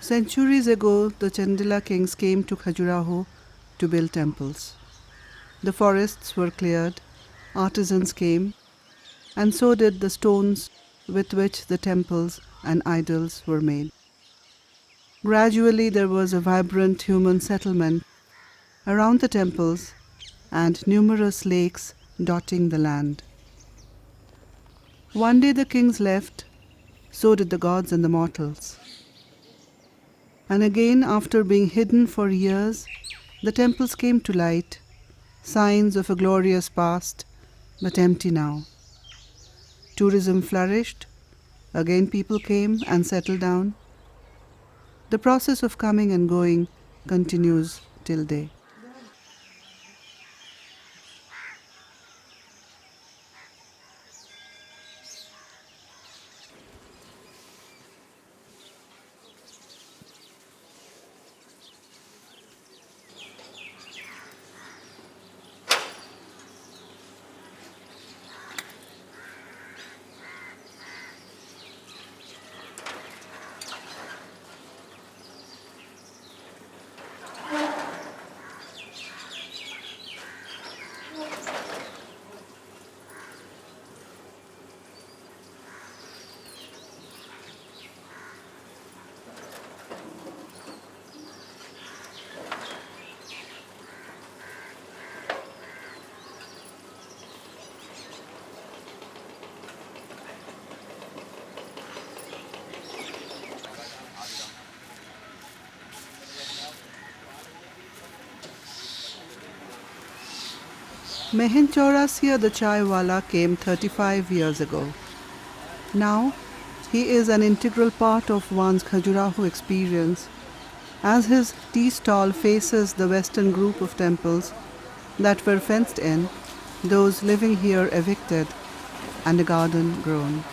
Centuries ago, the Chandela kings came to Khajuraho to build temples. The forests were cleared, artisans came, and so did the stones with which the temples and idols were made. Gradually, there was a vibrant human settlement around the temples and numerous lakes dotting the land. One day the kings left, so did the gods and the mortals. And again, after being hidden for years, the temples came to light, signs of a glorious past, but empty now. Tourism flourished, again people came and settled down. The process of coming and going continues till day. Mehen Chaurasia, the chai wala, came 35 years ago. Now, he is an integral part of one's Khajuraho experience, as his tea stall faces the western group of temples that were fenced in, those living here evicted, and a garden grown.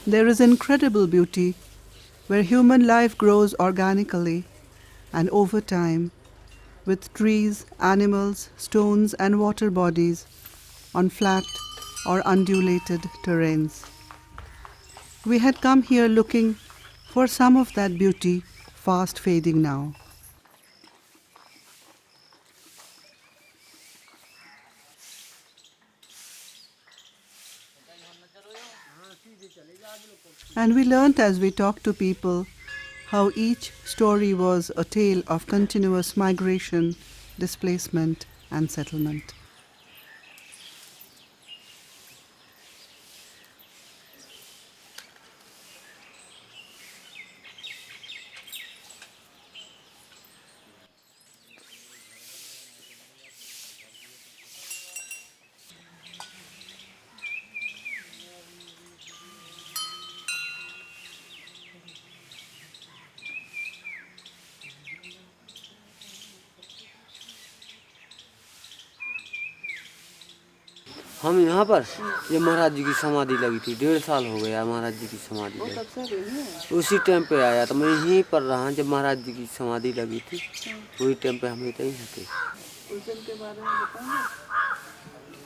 There is incredible beauty where human life grows organically and over time, with trees, animals, stones, and water bodies on flat or undulated terrains. We had come here looking for some of that beauty, fast fading now. And we learnt as we talked to people how each story was a tale of continuous migration, displacement, and settlement. हम यहाँ पर ये महाराज जी की समाधि लगी थी, 1.5 साल हो गया महाराज जी की समाधि लगी। उसी टाइम पे आया तो मैं यहीं पर रहा जब महाराज जी की समाधि लगी थी, वही टाइम पे हम यहीं थे। उस दिन के बारे में बताएंगे?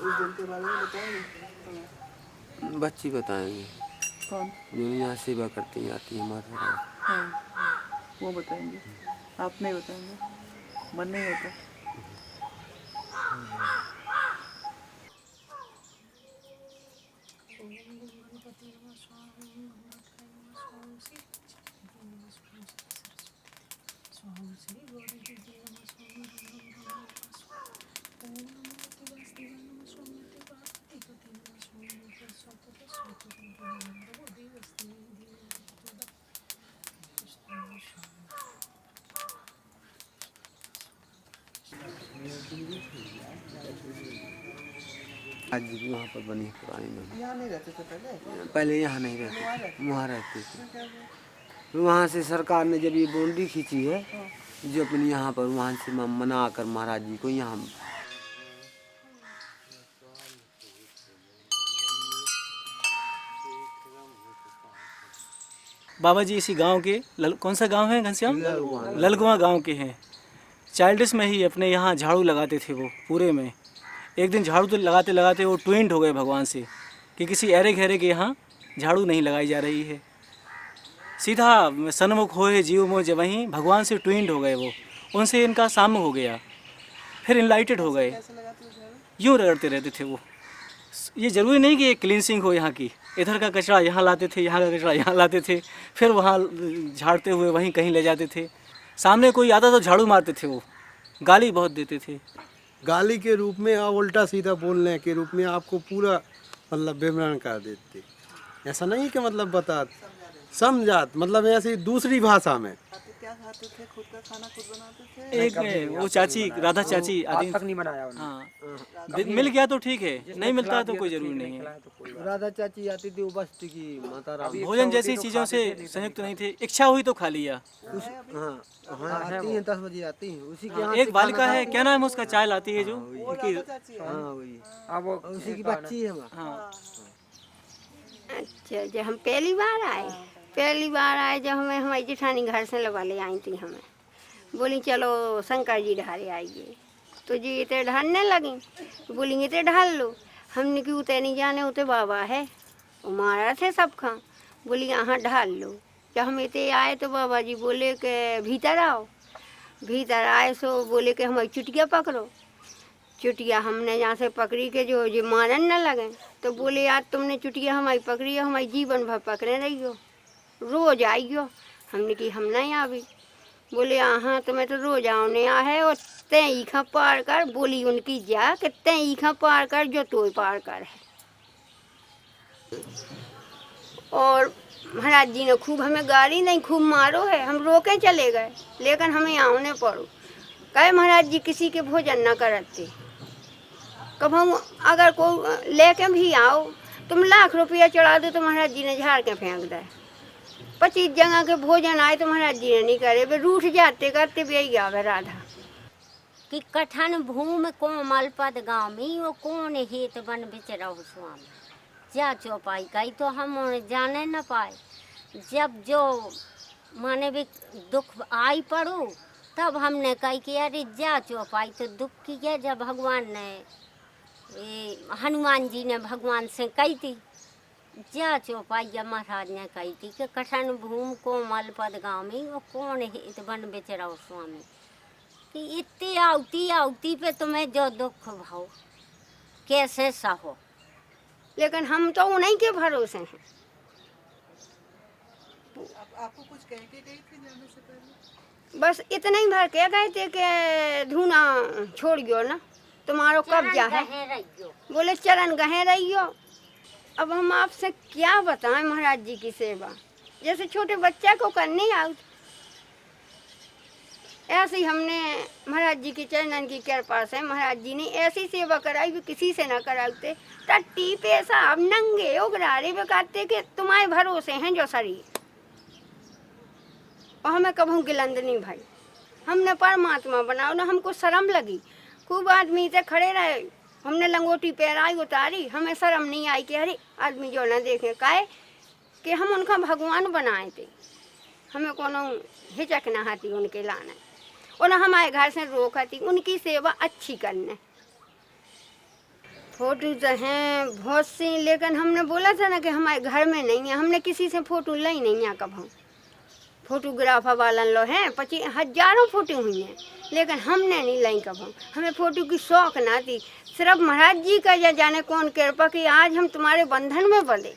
उस दिन के बारे में बताएंगे? बच्ची बताएंगे। कौन? जो यहाँ सेवा करती आती है हमारे। हाँ, वो बताएंगे, आप नहीं बताएंगे, मन नहीं होता। आज भी वहाँ पर बनी है पुरानी मंदिर। यहाँ नहीं रहते थे पहले? पहले यहाँ नहीं रहते, वहाँ रहते थे। फिर वहाँ से सरकार ने जब ये बाउंड्री खींची है जो अपनी यहाँ पर, वहाँ से मना कर महाराज जी को यहाँ। बाबा जी इसी गांव के कौन सा गांव है घनश्याम? ललगुआ गांव के हैं। चाइल्डिश में ही अपने यहाँ झाड़ू लगाते थे वो पूरे में। एक दिन झाड़ू तो लगाते लगाते वो ट्विंड हो गए भगवान से कि किसी ऐरे घेरे के यहाँ झाड़ू नहीं लगाई जा रही है। सीधा सन्मुख होए जीव मोह वहीं भगवान से ट्विंड हो गए वो, उनसे इनका साम्य हो गया। फिर इनलाइटेड हो गए, यूँ रगड़ते रहते थे वो। ये ज़रूरी नहीं कि एक क्लींसिंग हो यहाँ की, इधर का कचरा यहाँ लाते थे, यहाँ का कचरा यहाँ लाते थे, फिर वहाँ झाड़ते हुए वहीं कहीं ले जाते थे। सामने कोई आता तो झाड़ू मारते थे वो, गाली बहुत देते थे। गाली के रूप में और उल्टा सीधा बोलने के रूप में आपको पूरा मतलब विवरण कर देते। ऐसा नहीं कि मतलब बता समझात, मतलब ऐसी दूसरी भाषा में। क्या खाते थे? खुद का खाना खुद बनाते थे? एक वो चाची, राधा चाची आदि तक नहीं बनाया उन्होंने। हाँ, मिल गया तो ठीक है, नहीं मिलता तो कोई ज़रूरी नहीं है। राधा चाची आती थी, वो बस्ती की माता राम। भोजन जैसी चीज़ों से संयुक्त नहीं थे, इच्छा हुई तो खा लिया। हाँ हाँ, आती हैं 10 बजे आती हैं, उसी के यहाँ एक बालिका है, क्या नाम है उसका, चाय लाती है जो उनकी। हाँ वही, अब वो उसी की बच्ची है हमारी। हाँ, अच्छा, जब हम पहली बार आए जब हमारी जेठानी घर से लगा ले आई थी, हमें बोली चलो शंकर जी ढारे आइए, तो जी इतने ढालने लगी, बोली इतने ढाल लो। हमने कि उतने नहीं जाने, उतने बाबा है वो मारा थे सब खा, बोली यहाँ ढाल लो। जब हम इतने आए तो बाबा जी बोले कि भीतर आओ। भीतर आए सो बोले कि हमारी चुटिया पकड़ो। चुटिया हमने जहाँ से पकड़ी के जो मारन न लगे, तो बोले यार तुमने चुटिया हमारी पकड़ी है, हमारी जीवन भर पकड़े रही हो, रोज आइयो। हमने कि हम नहीं आवी। बोले हाँ तुम्हें तो रोज आने आ है, और तय ईखा पार कर। बोली उनकी जा कि तय ईखा पार कर जो तो पार कर है। और महाराज जी ने खूब हमें गाली नहीं, खूब मारो है। हम रोके चले गए, लेकिन हमें आने पड़ो। कहे महाराज जी किसी के भोजन न करते, कब हम अगर को लेके भी आओ तुम लाख रुपया चढ़ा दो तो महाराज जी ने झाड़ के फेंक दे। 25 जगह के भोजन आए तो महाराज जी ने नहीं करे, वे रूठ जाते करते भी आई आवे राधा कि कठन भूमि कोमल पद गामी, वो कौन हेत बन बिचरहु स्वामी। जा चौपाई कही तो हम जाने न पाए, जब जो मानविक दुख आई पड़ो तब हमने कही कि अरे जा चौपाई तो दुख की है। जब भगवान ने हनुमान जी ने भगवान से कही थी जा चौपाई, जब महाराज ने कही थी कि कठन भूमि कोमल पद गामी, वो कौन हित बन बिचरहु स्वामी। कि इतनी आउती पे तुम्हें जो दुख भाव कैसे सहो। लेकिन हम तो उन्हीं के भरोसे हैं। आपको कुछ कह के गई थी जाने से पहले? बस इतना ही भर के गए थे कि धूना छोड़ियो ना, तुम्हारो कब्जा है। बोले चरण गहे रहियो। अब हम आपसे क्या बताएं महाराज जी की सेवा, जैसे छोटे बच्चा को करनी आउट, ऐसे ही हमने महाराज जी के चरणन की कृपा से महाराज जी ने ऐसी सेवा कराई भी किसी से ना कराते। टट्टी पेशाब नंगे उगरारे बेकाते के तुम्हारे भरोसे हैं जो शरीर, और हमें कभू गिलंद नहीं भाई। हमने परमात्मा बनाओ ना, हमको शर्म लगी। खूब आदमी से खड़े रहे, हमने लंगोटी पहनाई उतारी, हमें शर्म नहीं आई कि अरे आदमी जो ना देखे काहे कि हम उनका भगवान बनाए थे। हमें कोनो हिचक ना आती उनके लाने, और हमारे घर से रोक आती उनकी सेवा अच्छी करने। फोटो तो हैं बहुत सी, लेकिन हमने बोला था ना कि हमारे घर में नहीं है, हमने किसी से फोटो लाई नहीं है कभी। फोटोग्राफर वाला लो हैं 25,000 फोटो हुई हैं, लेकिन हमने नहीं लाई कभी। हमें फोटो की शौक ना थी, सिर्फ महाराज जी का या जाने कौन कृपा कि आज हम तुम्हारे बंधन में बंधे।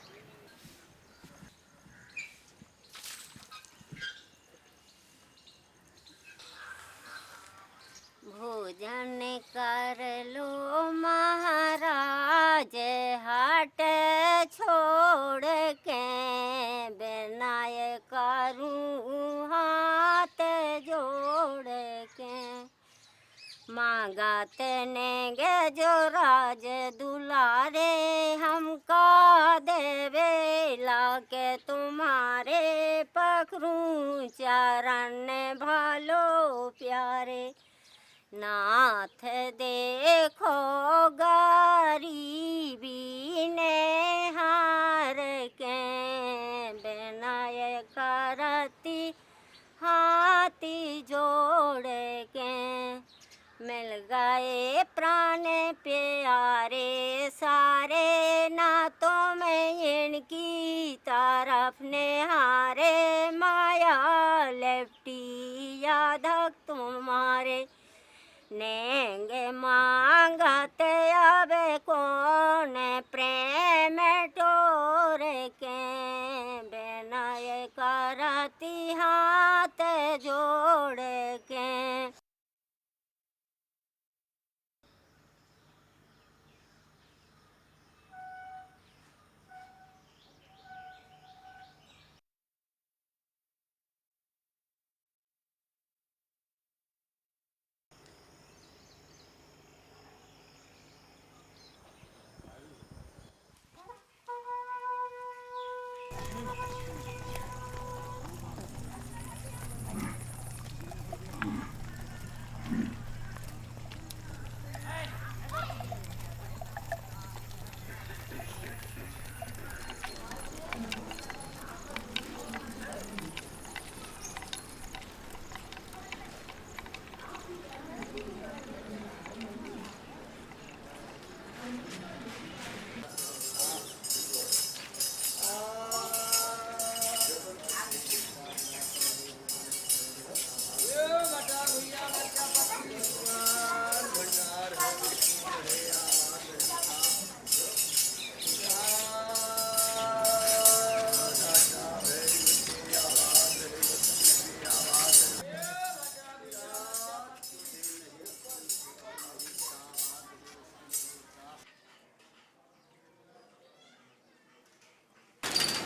भोजन कर लो महाराज हट छोड़ के, बिनाय करूँ हाथ जोड़ के। मांगत नेगे जो राज दुलारे, हमका देवे लाके तुम्हारे, पखरूं चरण भालो प्यारे। नाथ देखो गरीबी ने हार के, विनय करती हाथी जोड़ के, मिल गए प्राण प्यारे सारे, ना तो मैं इनकी तरफ निहारे, माया लेफ्टी यादक तुम्हारे, नेंगे मांगत अब कौन प्रेम टोर के, विनय करती हाथ जोड़ के।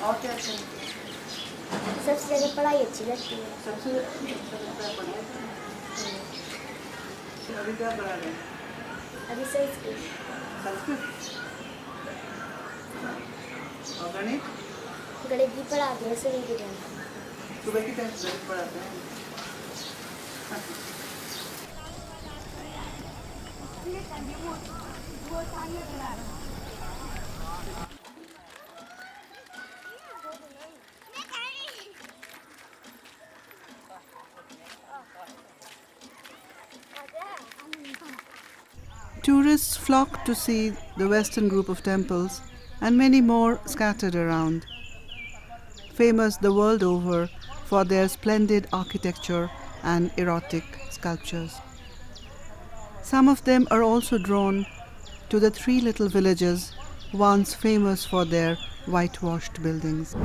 और क्या अच्छा लगता है? सबसे ज़्यादा पढ़ाई अच्छी लगती है। सबसे अच्छा लगता है पढ़ाई। अभी क्या पढ़ा रहे हैं? अभी संस्कृत संस्कृत और गणित? गणित भी पढ़ाते हैं सुबह के टाइम। सुबह की टाइम गणित पढ़ाते हैं। Tourists flock to see the western group of temples and many more scattered around, famous the world over for their splendid architecture and erotic sculptures. Some of them are also drawn to the three little villages once famous for their whitewashed buildings.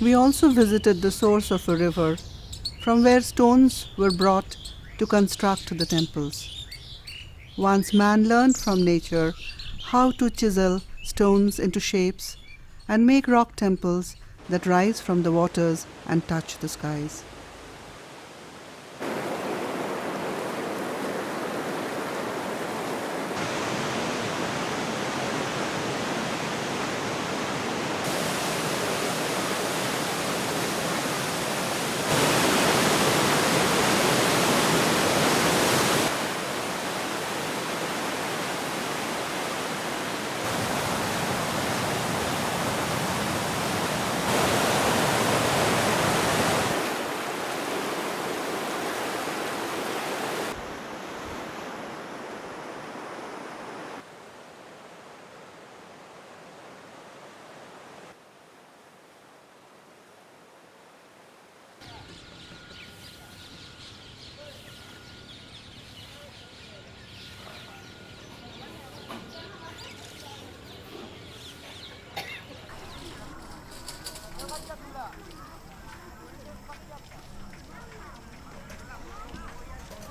We also visited the source of a river from where stones were brought to construct the temples. Once man learned from nature how to chisel stones into shapes and make rock temples that rise from the waters and touch the skies.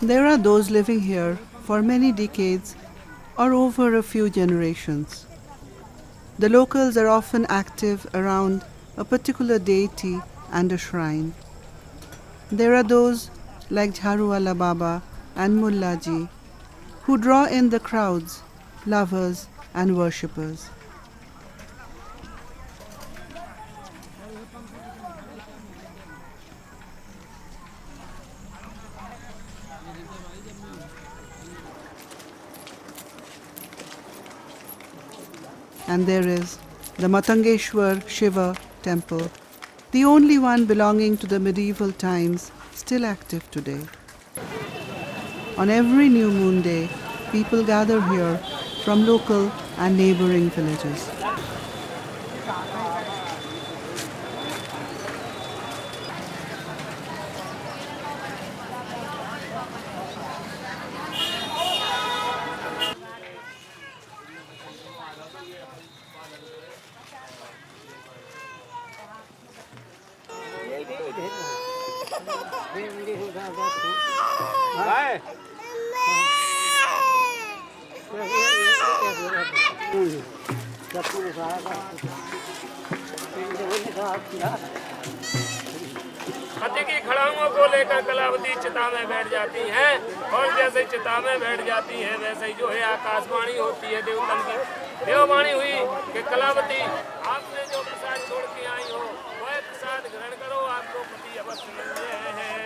There are those living here for many decades or over a few generations. The locals are often active around a particular deity and a shrine. There are those like Jharuwala Baba and Mullaji who draw in the crowds, lovers and worshippers. And there is the Matangeshwar Shiva temple, the only one belonging to the medieval times, still active today. On every new moon day, people gather here from local and neighboring villages. पति की खड़ाओं को लेकर कलावती चिता में बैठ जाती हैं और जैसे चिता में बैठ जाती हैं वैसे ही जो है आकाशवाणी होती है देवतन की देववाणी हुई कि कलावती आपने जो प्रसाद छोड़ के आई हो वह प्रसाद ग्रहण करो, आपको पति अवश्य मिल रहे हैं।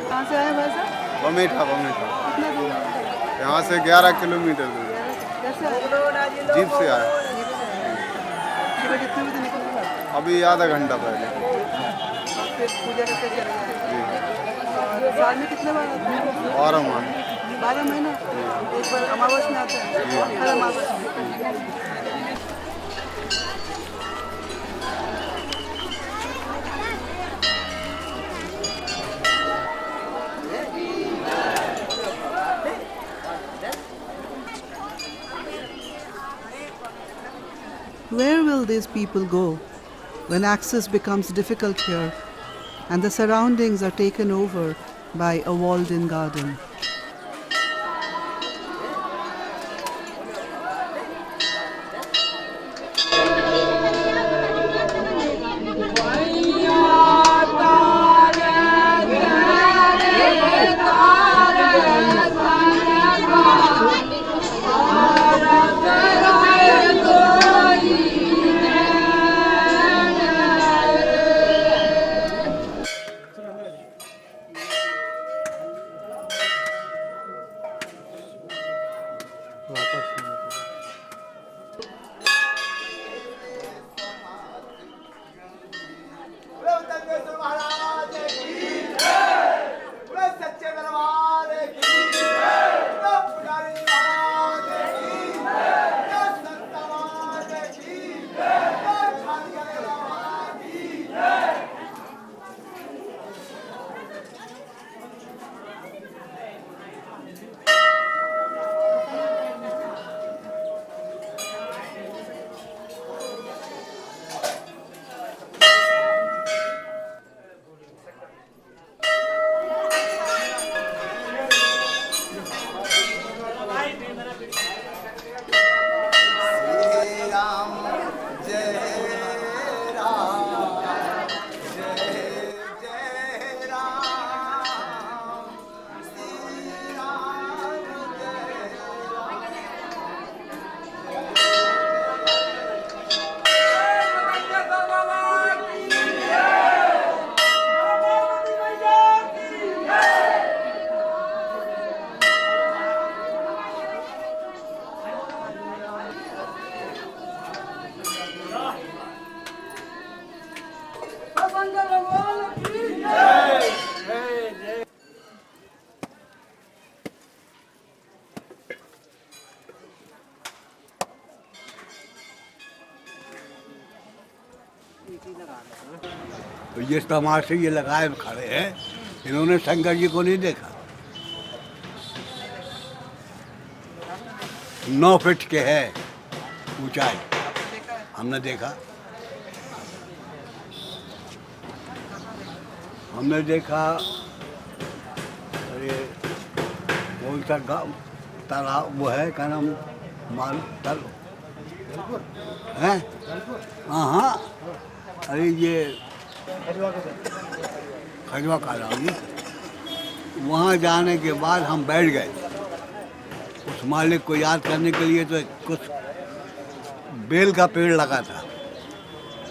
कहाँ से आए भाई साहब? बमेठा कितना दूर है? यहाँ से 11 किलोमीटर दूर कैसे आए? जीप से आया। सुबह कितने बजे निकले थे? अभी आधा घंटा पहले। फिर पूजा करके चले गए। साल में कितने बार आते हैं? 12 माह 12 महीना। एक बार अमावस में आते हैं, हर अमावस में। Where will these people go when access becomes difficult here and the surroundings are taken over by a walled-in garden? तो ये तमाशे ये लगाए खड़े हैं, इन्होंने शंकर जी को नहीं देखा। 9 फीट के है ऊंचाई, हमने देखा। हमने देखा अरे कौन सा गाँव तालाब वो है, क्या नाम, मान तल है, हाँ, अरे ये खजवा कॉलोनी। वहाँ जाने के बाद हम बैठ गए उस मालिक को याद करने के लिए। तो कुछ बेल का पेड़ लगा था,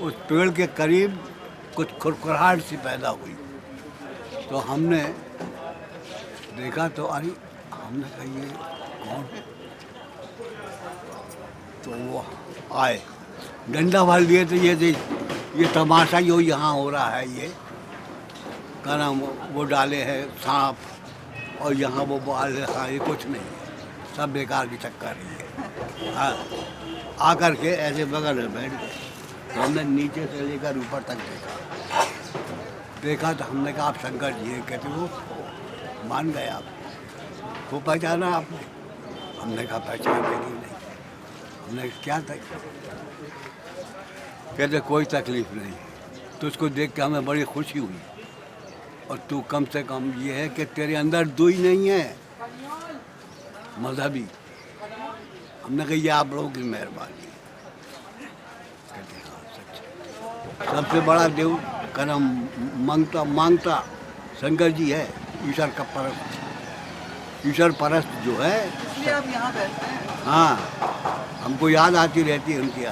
उस पेड़ के करीब कुछ खुरखुराहट सी पैदा हुई। तो हमने देखा तो अरे हमने कहा ये कौन। तो वो आए, डंडा भर लिए। तो ये तमाशा जो यहाँ हो रहा है, ये क्या नाम, वो डाले हैं सांप और यहाँ वो बाल है, ये कुछ नहीं है, सब बेकार की चक्कर है। हाँ, आकर के ऐसे बगल में बैठ गए। तो हमने नीचे से लेकर ऊपर तक देखा तो हमने कहा आप शंकर जी हैं। कहते वो मान गए आप, वो पहचाना आपने? हमने कहा पहचान नहीं। हमने क्या था? कहते कोई तकलीफ नहीं, तुझको देख के हमें बड़ी खुशी हुई। और तू कम से कम ये है कि तेरे अंदर दुई नहीं है मजहबी। हमने कहा ये आप लोगों की मेहरबानी है। कहते हाँ सच। सबसे बड़ा देव का नाम मांगता शंकर जी है, ईश्वर का परस्त, ईश्वर परस्त जो है। इसलिए आप यहाँ बैठते हैं? हाँ, हमको याद आती रहती है उनकी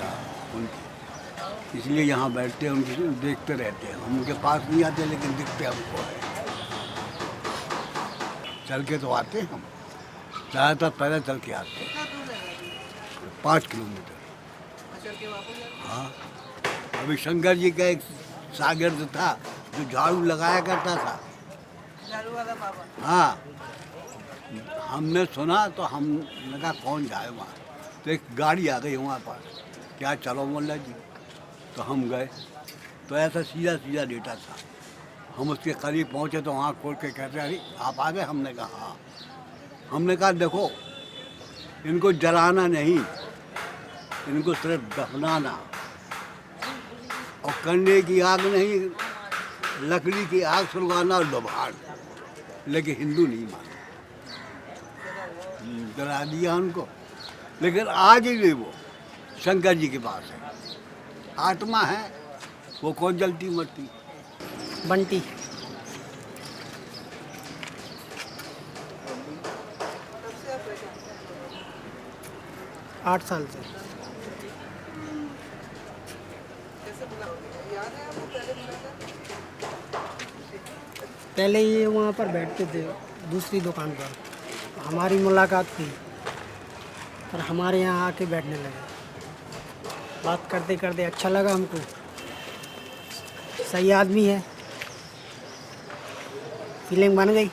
उनकी, इसलिए यहाँ बैठते हैं, उनकी देखते रहते हैं। हम उनके पास नहीं आते लेकिन दिखते हमको है। चल के तो आते हैं हम, ज़्यादातर पैदल चल के आते हैं। 5 किलोमीटर। हाँ, अभी शंकर जी का एक शागिर्द था जो झाड़ू लगाया करता था, झाड़ू वाला बाबा। हाँ, हमने सुना तो हमने कहा कौन जाए वहाँ। तो एक गाड़ी आ गई वहाँ पर, क्या चलो मोल्ला जी। तो हम गए तो ऐसा सीधा सीधा लेटा था। हम उसके करीब पहुँचे तो आँख खोल के कहते अरे आप आ गए। हमने कहा हाँ। हमने कहा देखो इनको जलाना नहीं, इनको सिर्फ दफनाना, और करने की आग नहीं, लकड़ी की आग सुलगाना और डुबाड़। लेकिन हिंदू नहीं माने, जला दिया उनको। लेकिन आज ही वो शंकर जी के पास है, आत्मा है, वो कौन जलती मरती। बंटी। आठ साल से। पहले ये वहाँ पर बैठते थे दूसरी दुकान पर, हमारी मुलाकात थी और हमारे यहाँ आके बैठने लगे। बात करते करते अच्छा लगा हमको, सही आदमी है, फीलिंग बन गई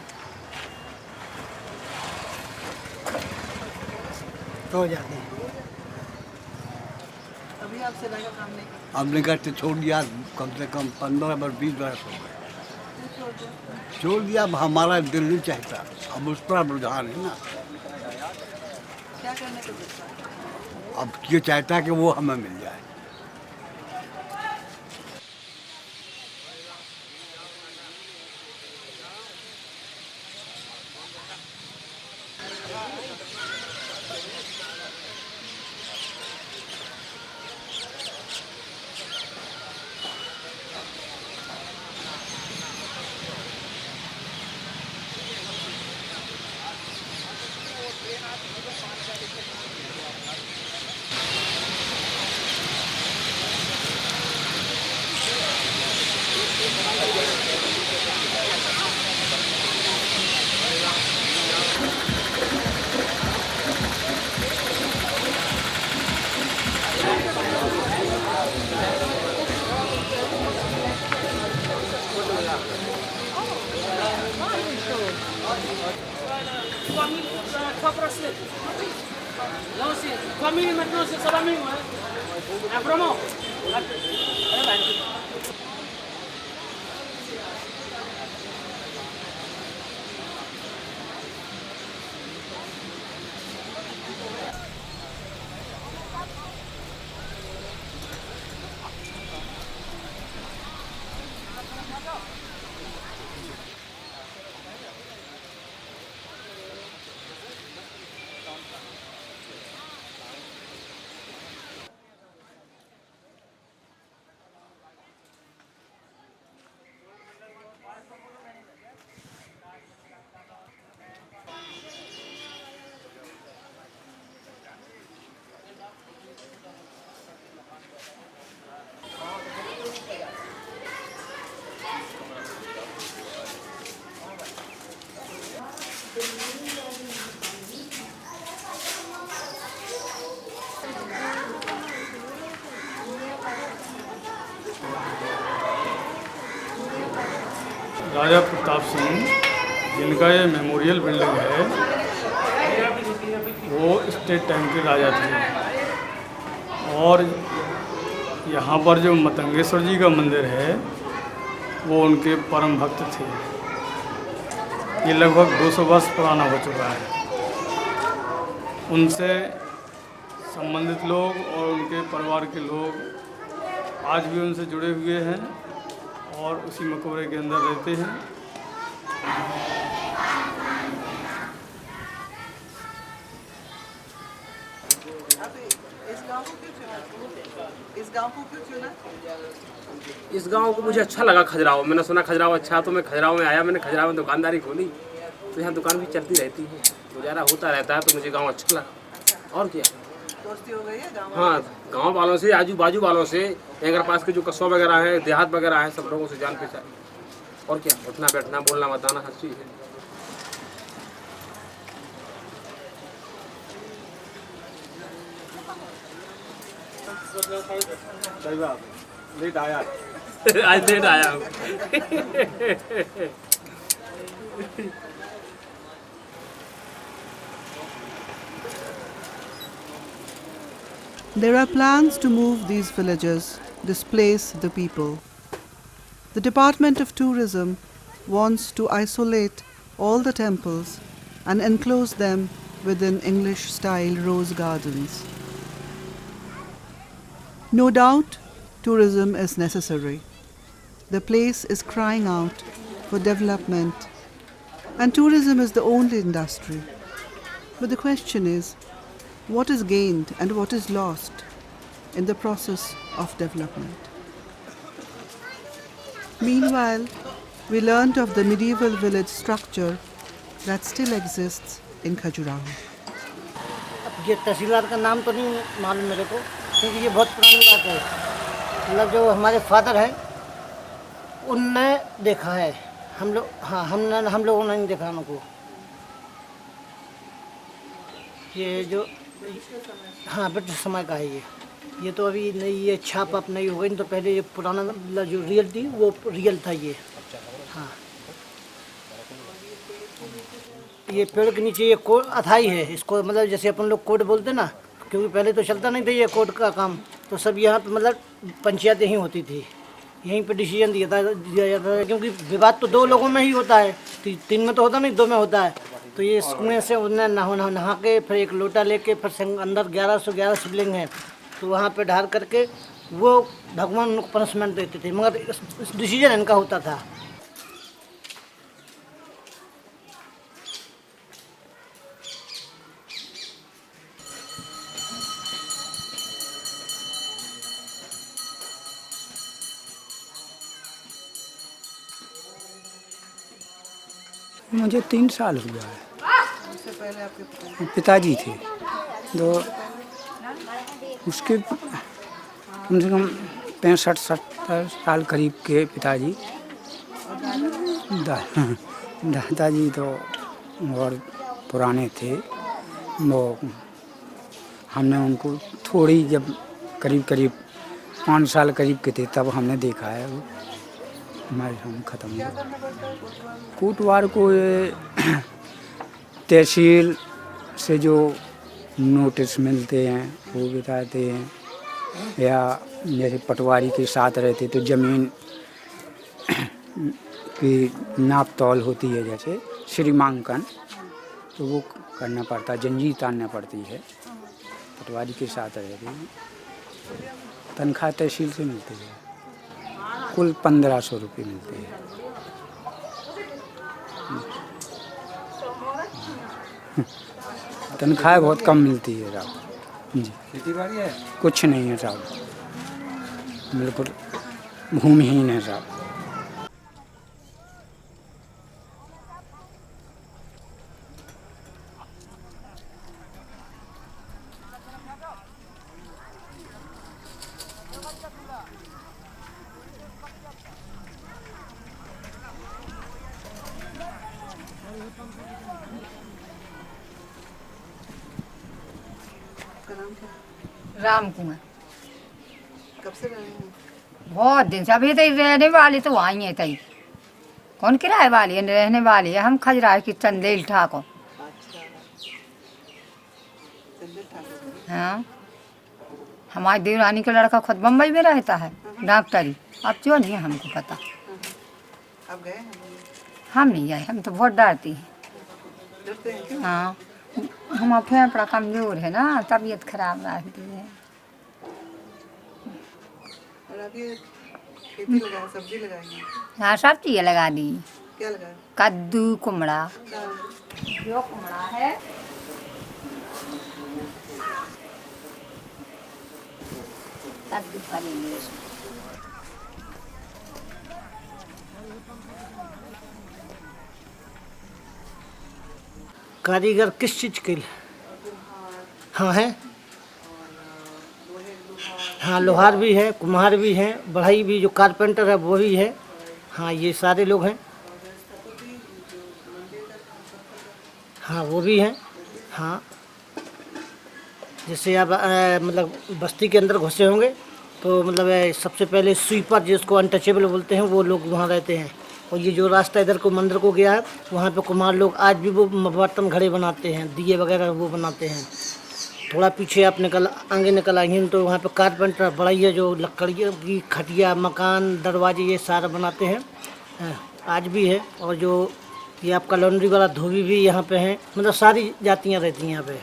तो हो जाते हैं। अभी आप सिलाई का काम नहीं करते? हमने करते छोड़ दिया, कम से कम 15-20 वर्ष हो गए छोड़ दिया। अब हमारा दिल नहीं चाहता, अब उस पर रुझान है ना। क्या करने को चाहता है? अब ये चाहता है कि वो हमें मिल जाए। Família, mas não se sabe mesmo, é? É promo. राजा प्रताप सिंह, जिनका ये मेमोरियल बिल्डिंग है, वो स्टेट टाइम के राजा थे। और यहाँ पर जो मतंगेश्वर जी का मंदिर है वो उनके परम भक्त थे। ये लगभग 200 वर्ष पुराना हो चुका है। उनसे संबंधित लोग और उनके परिवार के लोग आज भी उनसे जुड़े हुए हैं और उसी मकबरे के अंदर रहते हैं। इस गांव को मुझे अच्छा लगा खजुराहो। मैंने सुना खजुराहो अच्छा, तो मैं खजुराहो में आया। मैंने खजुराहो में दुकानदारी खोली, तो यहाँ दुकान भी चलती रहती है, गुजारा होता रहता है। तो मुझे गांव अच्छा लगा। और क्या दोस्ती हो गई है गाँव? हाँ, गांव वालों से, आजू बाजू वालों से, अगर पास के जो कस्बा वगैरह है, देहात वगैरह है, सब लोगों से जान पहचान। और क्या, उठना बैठना बोलना बताना हर चीज़ है। लेट आया आज लेट आया हूँ। There are plans to move these villages, displace the people. The Department of Tourism wants to isolate all the temples and enclose them within English-style rose gardens. No doubt, tourism is necessary. The place is crying out for development, and tourism is the only industry. But the question is, what is gained and what is lost in the process of development? Meanwhile, we learned of the medieval village structure that still exists in Khajuraho. ये तहसीलदार का नाम तो नहीं मालूम मेरे को, क्योंकि ये बहुत पुरानी बात है। मतलब जो हमारे फादर हैं उनने देखा है, हम लोगों ने नहीं देखा उनको। ये जो हाँ ब्रिटिश समय का है ये तो अभी नहीं, ये छाप आप नहीं हो गई। तो पहले ये पुराना जो रियल थी वो रियल था ये। हाँ, ये पेड़ के नीचे ये कोड अथाई है, इसको मतलब जैसे अपन लोग कोड बोलते ना, क्योंकि पहले तो चलता नहीं था ये कोड का काम। तो सब यहाँ पे मतलब पंचायत यहीं होती थी, यहीं पे डिसीजन दिया जाता है। क्योंकि विवाद तो दो लोगों में ही होता है, तीन में तो होता नहीं, दो में होता है। तो ये इसमें से उन्हें नहा के फिर एक लोटा लेके फिर अंदर 1111 शिवलिंग है, तो वहाँ पे ढाल करके वो भगवान उनको पनिशमेंट देते थे, मगर डिसीजन इनका होता था। मुझे 3 साल हुआ है। उससे पहले आपके पिताजी थे, तो उसके कम से कम 65-70 साल करीब के पिताजी। दादाजी तो और पुराने थे। वो हमने उनको थोड़ी, जब करीब 5 साल करीब के थे तब हमने देखा है। वो हमारे हम ख़त्म हो गए। कोटवार को ये तहसील से जो नोटिस मिलते हैं वो बताते हैं, या जैसे पटवारी के साथ रहते तो ज़मीन की नाप तौल होती है, जैसे श्रीमांकन, तो वो करना पड़ता है, जंजीर तानना पड़ती है। पटवारी के साथ रहते हैं। तनख्वाह तहसील से मिलती है, कुल 1500 रुपये मिलते हैं। तनख्वाह बहुत कम मिलती है साहब जी। खेती बाड़ी है? कुछ नहीं है साहब, बिल्कुल भूमिहीन है साहब। राम कुमार। कब से रहे हैं? बहुत दिन से, अभी तो रहने वाले तो आई हैं तई कौन किराए वाली है, रहने वाली है। हम खजुराहो की चंदेल ठाकुर। हाँ, हमारी देवरानी का लड़का खुद बम्बई में रहता है डॉक्टरी। अब क्यों नहीं है हमको पता। अब गए हम नहीं गए, हम तो बहुत डरती हैं। डरते हैं क्यों? हाँ, हमारा फेफड़ा कमजोर है ना, तबीयत खराब रहती है। और अभी खेती लगाए, सब्जी लगाएंगे? हाँ, सब चीज़ें लगा दी। क्या लगाए? कद्दू, कुमड़ा। जो कुमड़ा है कद्दू फलेंगे। कारीगर किस चीज़ के लिए? हाँ है, हाँ लोहार भी है, कुम्हार भी है, बढ़ई भी, जो कारपेंटर है वो भी है। हाँ, ये सारे लोग हैं। हाँ, वो भी हैं। हाँ, जैसे आप मतलब बस्ती के अंदर घुसे होंगे तो मतलब सबसे पहले स्वीपर, जिसको अनटचेबल बोलते हैं, वो लोग वहाँ रहते हैं। और ये जो रास्ता इधर को मंदिर को गया है, वहाँ पे कुम्हार लोग आज भी वो बर्तन घड़े बनाते हैं, दिए वगैरह वो बनाते हैं। थोड़ा पीछे आप आगे निकल आएंगे तो वहाँ पे कारपेंटर बढ़ई है, जो लकड़ी की खटिया, मकान, दरवाजे ये सारा बनाते हैं। आज भी है। और जो ये आपका लॉन्ड्री वाला धोबी भी यहाँ पे है। मतलब सारी जातियाँ रहती हैं यहाँ पे।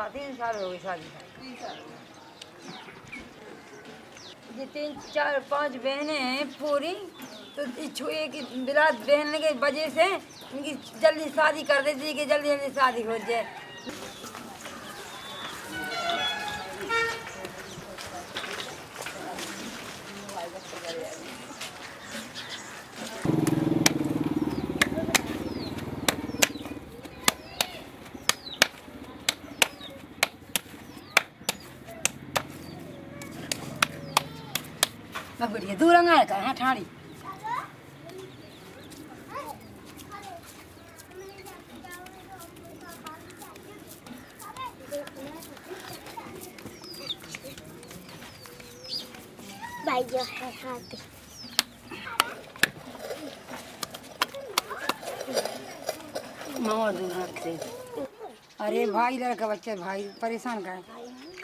3 साल हो गए शादी। ये 3, 4, 5 बहनें हैं पूरी, तो एक बिलात बहन के वजह से इनकी जल्दी शादी कर देती है कि जल्दी जल्दी शादी हो जाए। बढ़िया दूर अंगा का है ठाड़ी। भाई जो है हाथी। अरे भाई लड़का बच्चे भाई परेशान करे।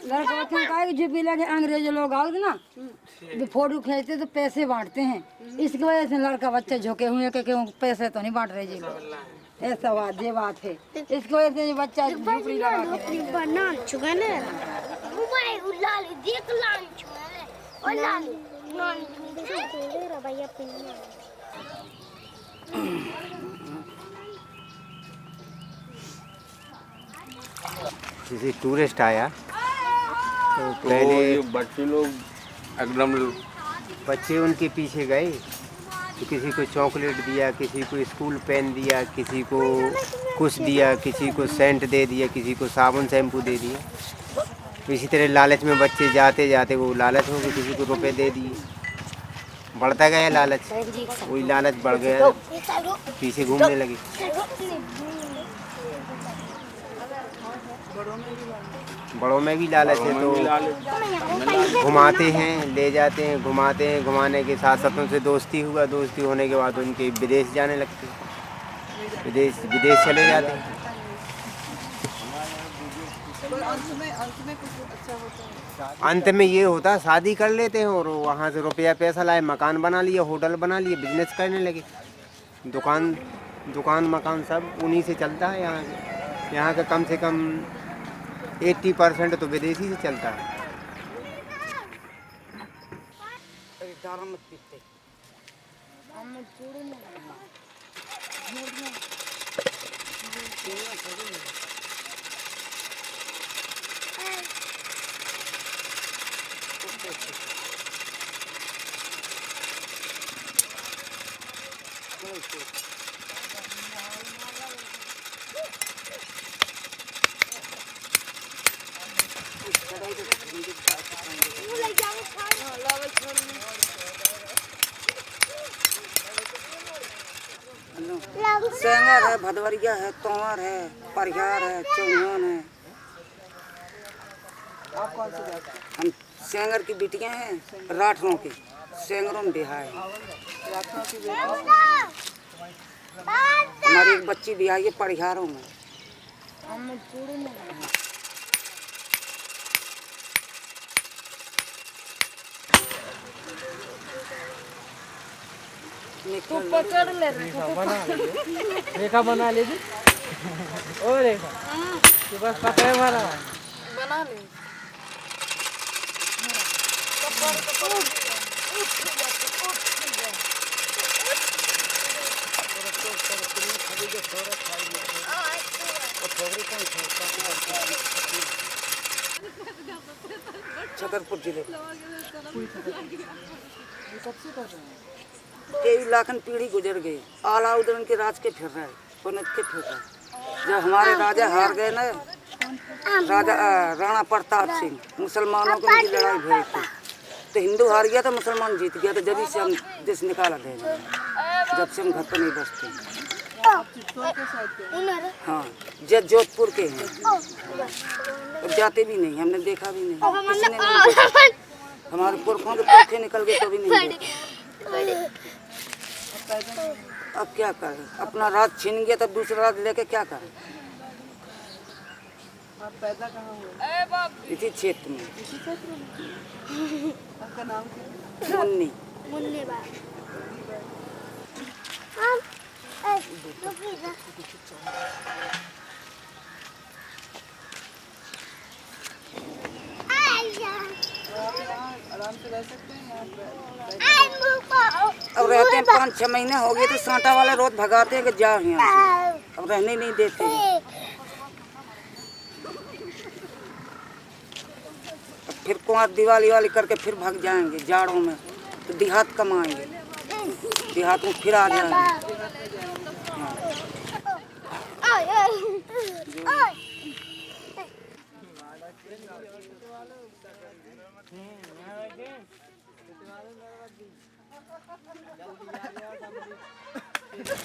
लड़का बच्चे का जो भी लगे अंग्रेज लोग आओगे ना, जो फोटो खींचते तो पैसे बांटते हैं। इसकी वजह से लड़का बच्चे झुके हुए हैं कि पैसे तो नहीं बांट रहे जी। ऐसा बात ये बात है। इसकी वजह से बच्चा झोपड़ी लगा के बना चुका ना मोबाइल उलाल देख लाल चुका है और लाल नॉन दे रहा भैया पिन्ना। जैसे टूरिस्ट आया तो पहले बच्चे लोग एकदम बच्चे उनके पीछे गए तो किसी को चॉकलेट दिया, किसी को स्कूल पेन दिया, किसी को कुछ दिया, किसी को सेंट दे दिया, किसी को साबुन शैम्पू दे दिया। तो इसी तरह लालच में बच्चे जाते जाते वो लालच हो गए, किसी को रुपए दे दिए, बढ़ता गया लालच, वही लालच बढ़ गया, पीछे घूमने लगे। बड़ों में भी लालच है तो घुमाते हैं, ले जाते हैं, घुमाते हैं, घुमाने के साथ साथ उनसे दोस्ती हुआ, दोस्ती होने के बाद उनके विदेश जाने लगते हैं, विदेश चले जाते हैं। अंत में ये होता, शादी कर लेते हैं और वहाँ से रुपया पैसा लाए, मकान बना लिया, होटल बना लिए, बिजनेस करने लगे, दुकान मकान सब उन्हीं से चलता है। यहाँ का कम से कम 80% तो विदेशी से चलता है। सेंगर है, भदवरिया है, तोमर है, परिहार है, चौहान है। आप कौन सी जाति? हम सेंगर की बिटियां हैं, राठों की। सेंगरों में बिहार है। हमारी एक बच्ची बिहाई है परिहारों में। तू पकड़ ले रेखा बना लीजिए। ओ रेखा तू बस पकड़े भरा बना ले। छतरपुर जिले कई लाखन पीढ़ी गुजर गई। अलाउद्दीन के राज के फिर रहे पुनत के फिर रहे। जब हमारे राजा हार गए ना, राजा राणा प्रताप सिंह, मुसलमानों की उनकी लड़ाई भई थी तो हिंदू हार गया तो मुसलमान जीत गया। तो जब से हम देश निकाला गए, जब से हम घर पर नहीं बसते। हाँ, जोधपुर के हैं। अब जाते भी नहीं, हमने देखा भी नहीं, किसी ने नहीं देखा। हमारे पुरखों के पुरखे निकल गए तो भी नहीं देखा। अब क्या करें, अपना राज छीन गया तब दूसरा राज लेके क्या करें। आप पैदा कहाँ हुए? इसी क्षेत्र में। आपका नाम क्या? मुन्नी। मुन्नी बाबा। आराम से रह सकते हैं यहाँ पे? अब रहते हैं 5-6 महीने हो गए तो सांटा वाले रोज भगाते हैं कि जाओ यहाँ से। अब रहने नहीं देते हैं। अब फिर कुआं दिवाली वाली करके फिर भाग जाएंगे जाड़ों में तो देहात कमाएंगे, देहात में फिर आ जाएंगे।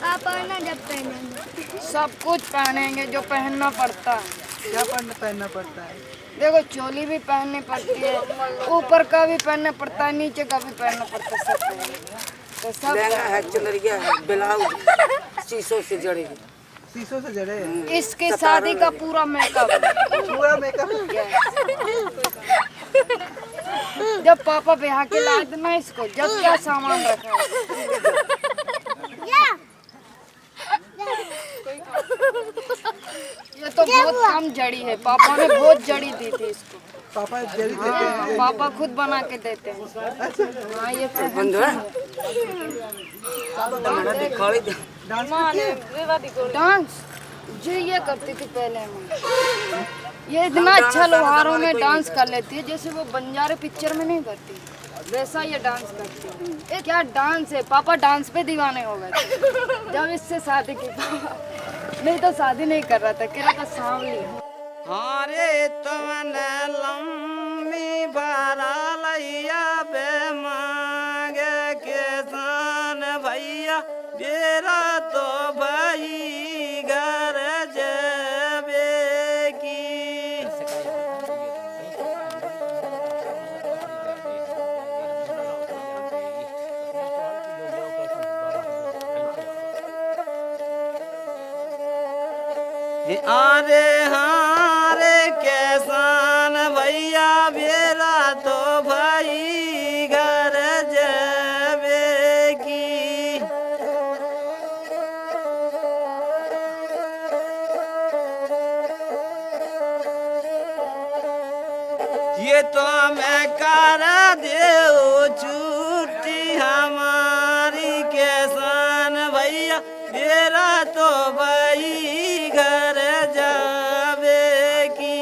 आप पहनना जब पहनेंगे सब कुछ पहनेंगे जो पहनना पड़ता है। क्या पहनना पड़ता है? देखो चोली भी पहननी पड़ती है, ऊपर का भी पहनना पड़ता है, नीचे का भी पहनना पड़ता है, सब पहनना। तो सब लहंगा है, चुनरिया है, ब्लाउज शीशों से जड़े हैं। शीशों से जड़े हैं? इसके शादी का पूरा मेकअप। पूरा मेकअप? जब पापा ब्याह के लाए थे ना इसको, जब क्या सामान रखा है। ये तो बहुत कम जड़ी है, पापा ने बहुत जड़ी दी थी इसको। पापा जड़ी देते हैं? पापा खुद बना के देते हैं। हाँ ये बंद है। डांस जो ये करती थी पहले मैं, ये इतना अच्छा लोहारों में डांस कर लेती है जैसे वो बंजारे पिक्चर में नहीं करती, वैसा ये डांस करती है। क्या डांस है, पापा डांस पे दीवाने हो गए थे जब इससे शादी की। नहीं तो शादी नहीं कर रहा था, कह रहा था सांवली। हारे तुमने लम्बी बारा लैया बे मांगे किसान भैया बेरा तो भाई घर जबे की। आरे हारे किसान भैया बेरा तो भाई घर जबे की। ये तो मैं कर दे छुट्टी हमारी किसान भैया बेरा तो भाई घर जावे की।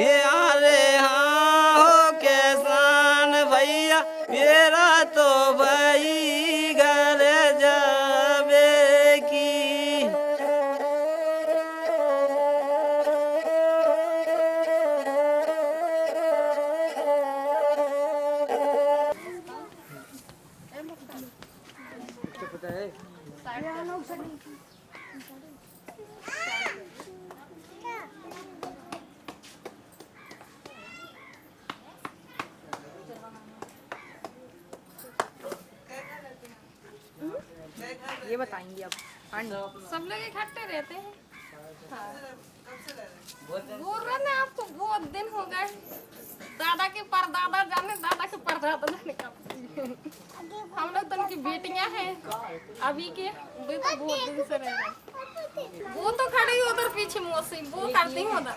ये आरे हाँ हो किसान भैया मेरा तो भाई घर जावे की। ये बताएंगे अब। सब लोग इकट्ठे रहते हैं। बोल रहे ना आपको बहुत दिन हो गए। दादा के परदादा जाने, दादा के परदादा जाने का। हम लोग तो उनकी बेटियां हैं अभी के, वे तो बहुत दिन से रह रहे। वो तो खड़ी उधर पीछे मौसी, वो करती हूँ उधर।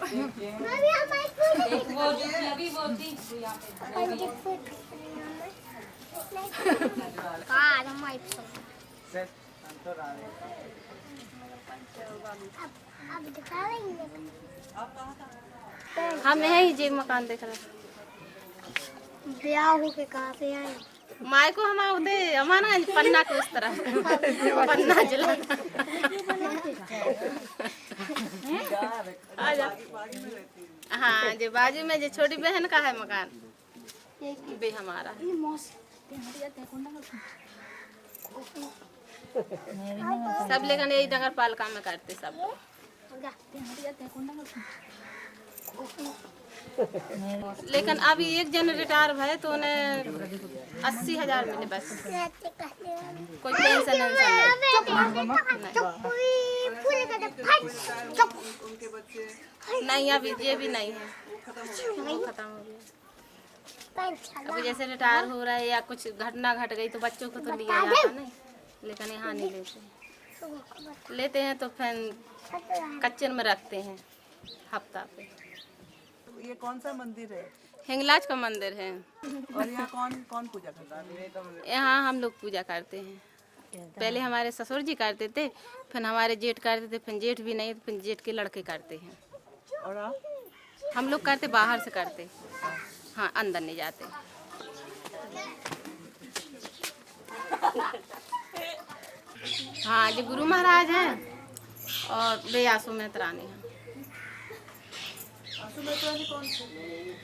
हम यही जी मकान देख रहे। ब्याह होके कहाँ से आए? माय को हम उधे हमारा पन्ना को उस तरह पन्ना जिला आजा। हाँ जो बाजू में जो छोटी बहन का है मकान भी हमारा। सब लेकिन यही नगर पालिका में करते सब। लेकिन अभी एक जन रिटायर भय तो उन्हें 80,000 मिले बस। कोई पेंशन नहीं, अभी ये भी नहीं है, खत्म हो गया। अभी जैसे रिटायर हो रहा है या कुछ घटना घट गई तो बच्चों को तो लिया जाता नहीं, लेकिन यहाँ नहीं लेते हैं तो फिर कच्चन में रखते हैं हफ्ता पे। ये कौन सा मंदिर है? हिंगलाज का मंदिर है। और यहाँ कौन कौन पूजा करता है? यहाँ हम लोग पूजा करते हैं। पहले हमारे ससुर जी करते थे, फिर हमारे जेठ करते थे, फिर जेठ भी नहीं, फिर जेठ के लड़के करते हैं। और आप? हम लोग करते बाहर से करते, हाँ अंदर नहीं जाते। हाँ जो गुरु महाराज हैं और वे आसू मेहतरानी हैं।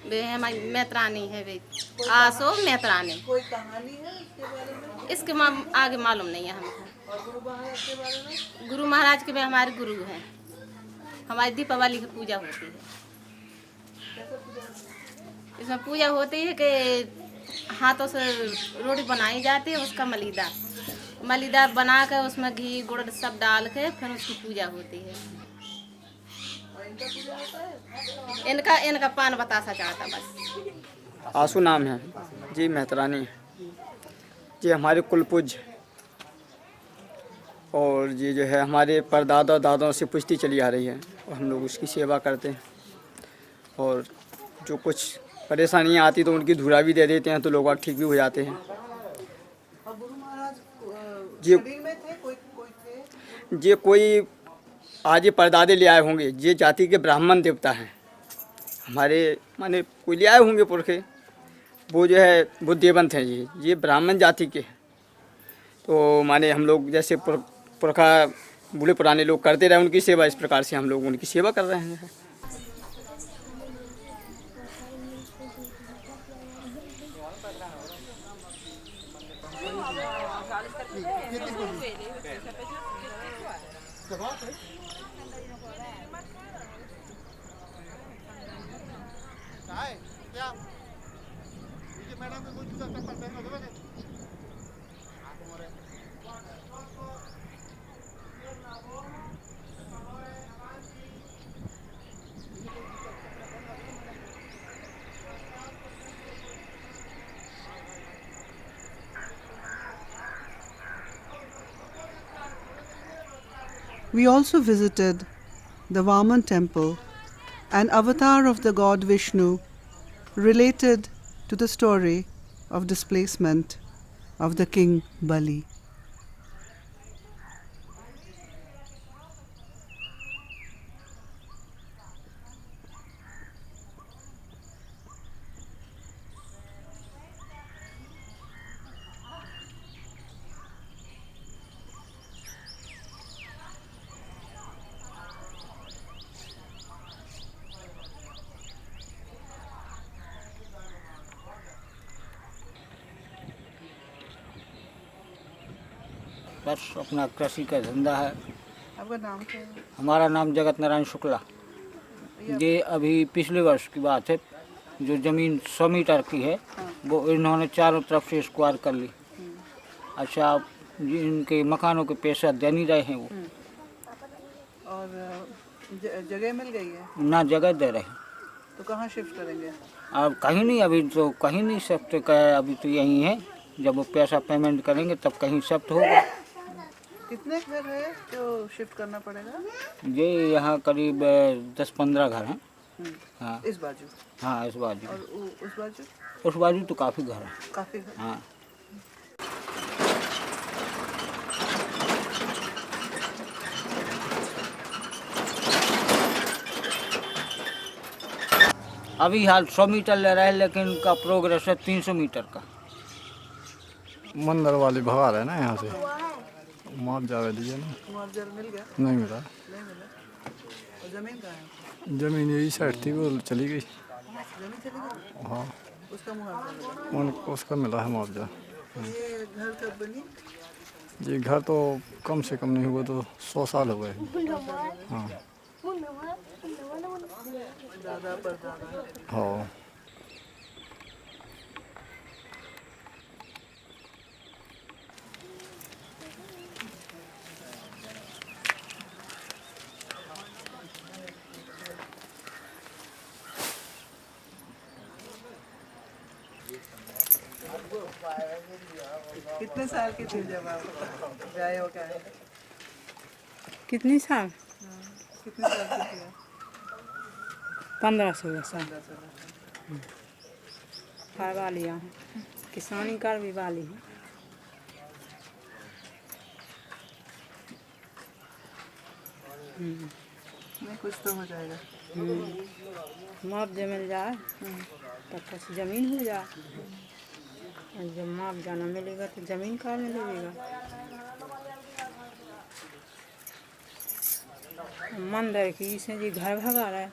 वे हमारी मेहतरानी है, वे आसो मेहतरानी। कोई कहानी है इसके बारे में? इसके आगे मालूम नहीं है हमको। और गुरु महाराज के बारे में? गुरु महाराज के वे हमारे गुरु हैं। हमारी दीपावली की पूजा होती है। इसमें पूजा होती है कि हाथों से रोटी बनाई जाती है, उसका मलीदा बना कर उसमें घी गुड़ सब डाल के फिर उसकी पूजा होती है। इनका पान बतासा चाहता बस। आंसू नाम है जी, मेहतरानी जी हमारे कुलपूज्य, और ये जो है हमारे परदादा दादाओं से पुश्ती चली आ रही है और हम लोग उसकी सेवा करते हैं। और जो कुछ परेशानियाँ आती तो उनकी धुरा भी दे देते हैं तो लोग ठीक भी हो जाते हैं। और गुरु महाराज जी शरीर में थे? कोई थे? ये कोई आज ये परदादे ले आए होंगे। ये जाति के ब्राह्मण देवता हैं हमारे, माने कोई ले आए होंगे पुरखे। वो जो है वो देवंत हैं ये ब्राह्मण जाति के हैं। तो माने हम लोग जैसे पुरखा बूढ़े पुराने लोग करते रहे उनकी सेवा, इस प्रकार से हम लोग उनकी सेवा कर रहे हैं। We also visited the Vaman temple, an avatar of the god Vishnu, related to the story of displacement of the king Bali. बस अपना कृषि का धंधा है। आपका नाम क्या है? हमारा नाम जगत नारायण शुक्ला। ये अभी पिछले वर्ष की बात है, जो ज़मीन 100 मीटर की है वो इन्होंने चारों तरफ से स्क्वायर कर ली। अच्छा, इनके मकानों के पैसा दे नहीं रहे हैं वो, और जगह मिल गई है? ना जगह दे रहे हैं। तो कहाँ शिफ्ट करेंगे? अब कहीं नहीं, अभी तो कहीं नहीं शिफ्ट कहे, अभी तो यहीं है। जब वो पैसा पेमेंट करेंगे तब कहीं शिफ्ट होगा। कितने घर है जो शिफ्ट करना पड़ेगा? ये यहाँ करीब 10-15 घर हैं। हाँ, इस बाजू? हाँ, इस बाजू। और उस बाजू? उस बाजू तो काफ़ी घर हैं। काफ़ी घर? हाँ। अभी हाल 100 मीटर ले रहे हैं, लेकिन उनका प्रोग्रेस है 300 मीटर का। मंदिर वाली भगा रहे ना यहाँ से, मुआवजा दिए ना। मुआवजा मिल गया? नहीं मिला। नहीं मिला। और ज़मीन कहाँ है? जमीन यही साइड थी, वो चली गई। ज़मीन चली गई? हाँ, उसका मुआवजा मिला? उसका मिला है मुआवजा। ये घर कब बनी? ये घर तो कम से कम नहीं हुआ तो 100 साल हो गए। हाँ। दादा परदादा? हाँ। कितने साल की थी जब आप ब्याह हो गया? कितनी साल? कितने साल की थी? 15-16 साल। कार वाली है, किसानी कार भी वाली है। नहीं, कुछ तो हो जाएगा। मुआवजा मिल जाए तब कुछ ज़मीन हो जाए, और जब मुआवजा न मिलेगा तो ज़मीन कहाँ मिलेगा। मंदिर की से जी घर भगा रहा है।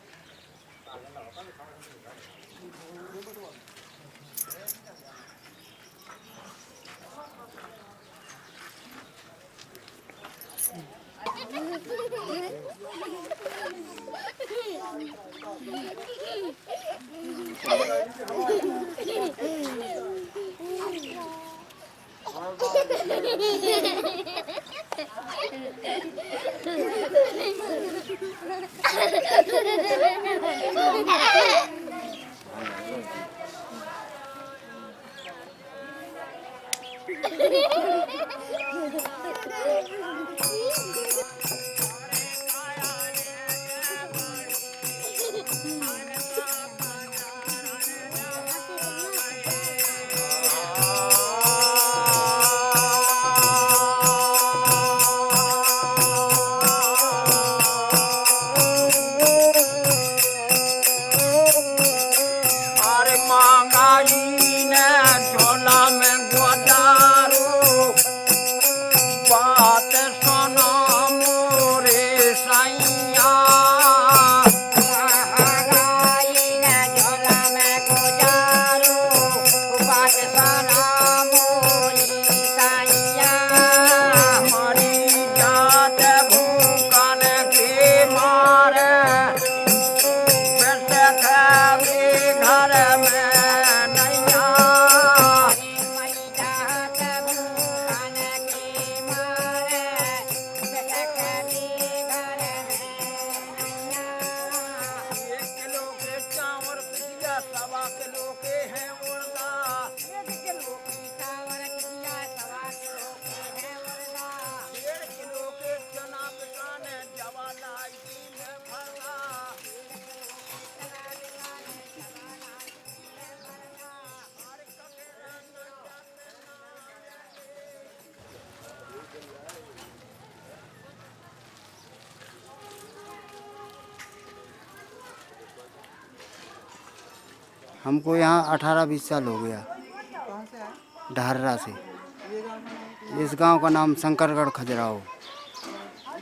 हमको यहाँ 18-20 साल हो गया। कहाँ से आए? ढार्रा से। ये गाँव का नाम? इस गांव का नाम शंकरगढ़ खजुराहो।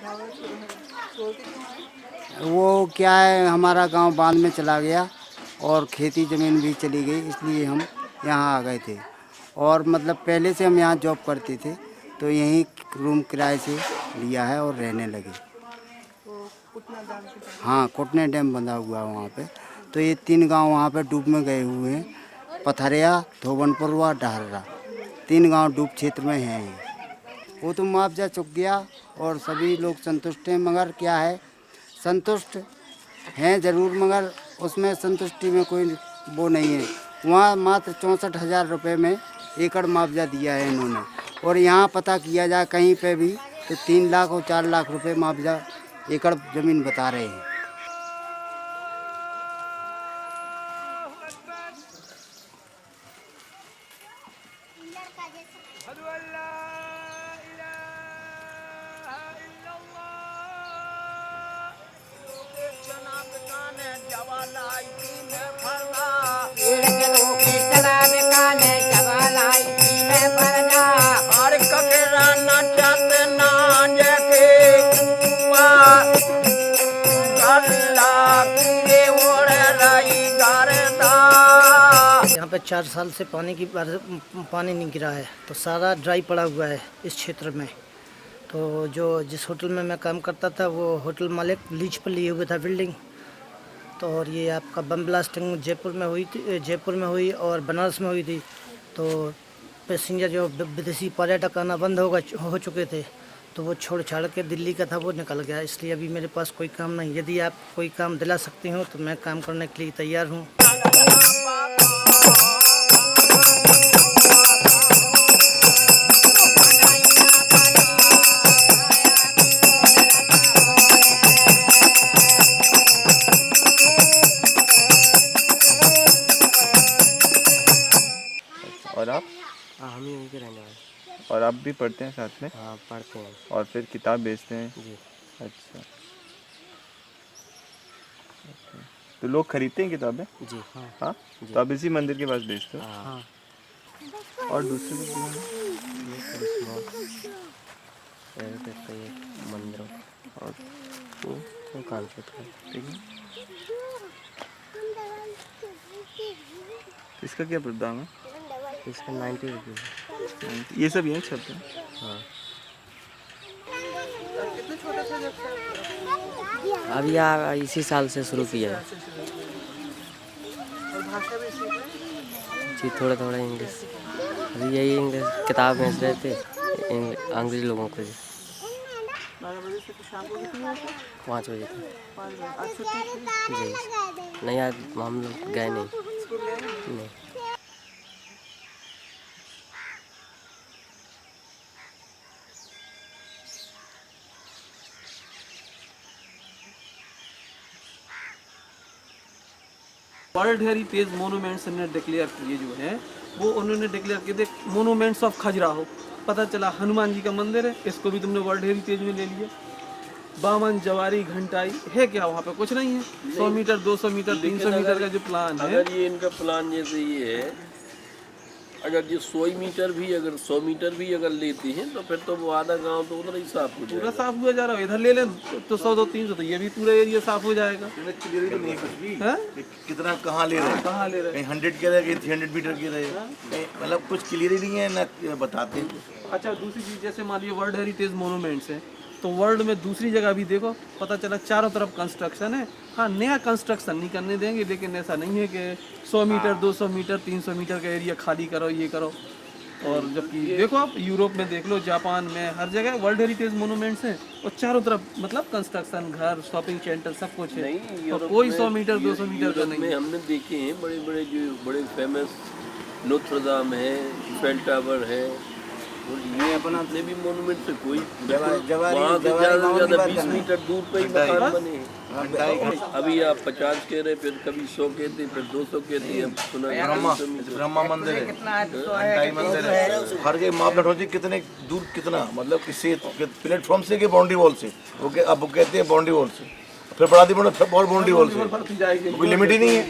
ढाबा छोड़ के क्यों आए? वो क्या है, हमारा गांव बांध में चला गया और खेती ज़मीन भी चली गई, इसलिए हम यहाँ आ गए थे। और मतलब पहले से हम यहाँ जॉब करते थे, तो यहीं रूम किराए से लिया है और रहने लगे। हाँ, कुटने डैम बंधा हुआ है वहाँ पे। तो ये 3 गांव वहाँ पे डूब में गए हुए हैं, पथरिया, धोबनपुर व डहर्रा, 3 गांव डूब क्षेत्र में हैं। वो तो मुआवजा चुक गया और सभी लोग संतुष्ट हैं, मगर क्या है, संतुष्ट हैं ज़रूर, मगर उसमें संतुष्टि में कोई वो नहीं है। वहाँ मात्र 64,000 रुपये में एकड़ मुआवजा दिया है इन्होंने, और यहाँ पता किया जाए कहीं पे भी तो 3 लाख और 4 लाख रुपये मुआवजा एकड़ ज़मीन बता रहे हैं। यहाँ पे 4 साल से पानी नहीं गिरा है, तो सारा ड्राई पड़ा हुआ है इस क्षेत्र में। तो जिस होटल में मैं काम करता था वो होटल मालिक लीज पर लिए हुए था बिल्डिंग। तो और ये आपका बम ब्लास्टिंग जयपुर में हुई और बनारस में हुई थी। तो पैसेंजर जो विदेशी पर्यटक आना बंद हो चुके थे, तो वो छोड़ छाड़ के दिल्ली का था वो निकल गया। इसलिए अभी मेरे पास कोई काम नहीं। यदि आप कोई काम दिला सकती हो तो मैं काम करने के लिए तैयार हूँ। और आप? हाँ, हम यहीं के रहने वाले। और आप भी पढ़ते हैं साथ में? हाँ, पढ़ते हैं। और फिर किताब बेचते हैं? जी। अच्छा। तो लोग खरीदते हैं किताबें? जी। हाँ। तो आप इसी मंदिर के पास बेचते हो? हाँ। और दूसरे कुछ मंदिर और वो कानपुर का। ठीक है। इसका क्या दाम है? इसका 90 रुपये। ये सब यहीं छपते हैं? हाँ। कितने छोटे थे जब से? अभी यार इसी साल से शुरू किया है। और भाषा भी सीख रहे? जी, थोड़ा थोड़ा इंग्लिश। अभी यही इंग्लिश किताब बेच रहे थे अंग्रेजी लोगों को। 12 बजे से शाम को कितने बजे तक? 5 बजे तक। 5 बजे। आज छुट्टी थी? जी। नहीं, आज हम लोग गए नहीं। स्कूल गए नहीं? वर्ल्ड हेरिटेज मोनूमेंट्स ने डिक्लेयर किए जो हैं वो उन्होंने डिक्लेयर किए थे मोनूमेंट्स ऑफ खजुराहो। पता चला हनुमान जी का मंदिर है, इसको भी तुमने वर्ल्ड हेरिटेज में ले लिया। बामन, जवारी, घंटाई है क्या वहाँ पे? कुछ नहीं है। 100 मीटर, 200 मीटर, 300 मीटर का जो प्लान है, अगर ये इनका प्लान जैसे ये है, अगर ये 100 मीटर भी अगर 100 मीटर भी अगर लेते हैं तो फिर तो वो आधा गांव तो उधर ही साफ हो जाएगा। पूरा साफ हुआ जा रहा है। इधर ले लें तो 100-300 तो ये भी पूरा एरिया साफ हो जाएगा। कितना कहाँ ले रहे हैं? कहाँ ले रहे हैं? 100 के रहे, कहीं 300 मीटर के रहे, मतलब कुछ क्लियर ही नहीं है ना बताते हैं। अच्छा, दूसरी चीज़ जैसे मान लीजिए वर्ल्ड हेरिटेज मोनूमेंट्स है, तो वर्ल्ड में दूसरी जगह भी देखो, पता चला चारों तरफ कंस्ट्रक्शन है। हाँ, नया कंस्ट्रक्शन नहीं करने देंगे, लेकिन ऐसा नहीं है कि 100 मीटर, 200 मीटर, 300 मीटर का एरिया खाली करो, ये करो। और जबकि देखो आप यूरोप में देख लो, जापान में, हर जगह वर्ल्ड हेरिटेज मोनूमेंट्स हैं और चारों तरफ मतलब कंस्ट्रक्शन, घर, शॉपिंग सेंटर सब कुछ है। और कोई 100 मीटर, 200 मीटर का नहीं है। हमने देखे हैं बड़े बड़े जो बड़े फेमस नोत्र दाम है, इफेल टावर है, और ये अपना अपने भी मोनूमेंट से कोई वहाँ से ज़्यादा 20 मीटर दूर पे ही मकान बने हैं। अभी आप 50 कह रहे, फिर कभी 100 कहते, फिर 200 कहते हैं। सुना ब्रह्मा मंदिर है, घंटाई मंदिर है, हर के मापदंड होती कितने दूर, कितना मतलब किसी प्लेटफॉर्म से कि बाउंड्री वॉल से, वो अब वो कहते हैं बाउंड्री वॉल से, फिर बढ़ा दी और बाउंड्री वॉल से, कोई लिमिट ही नहीं है।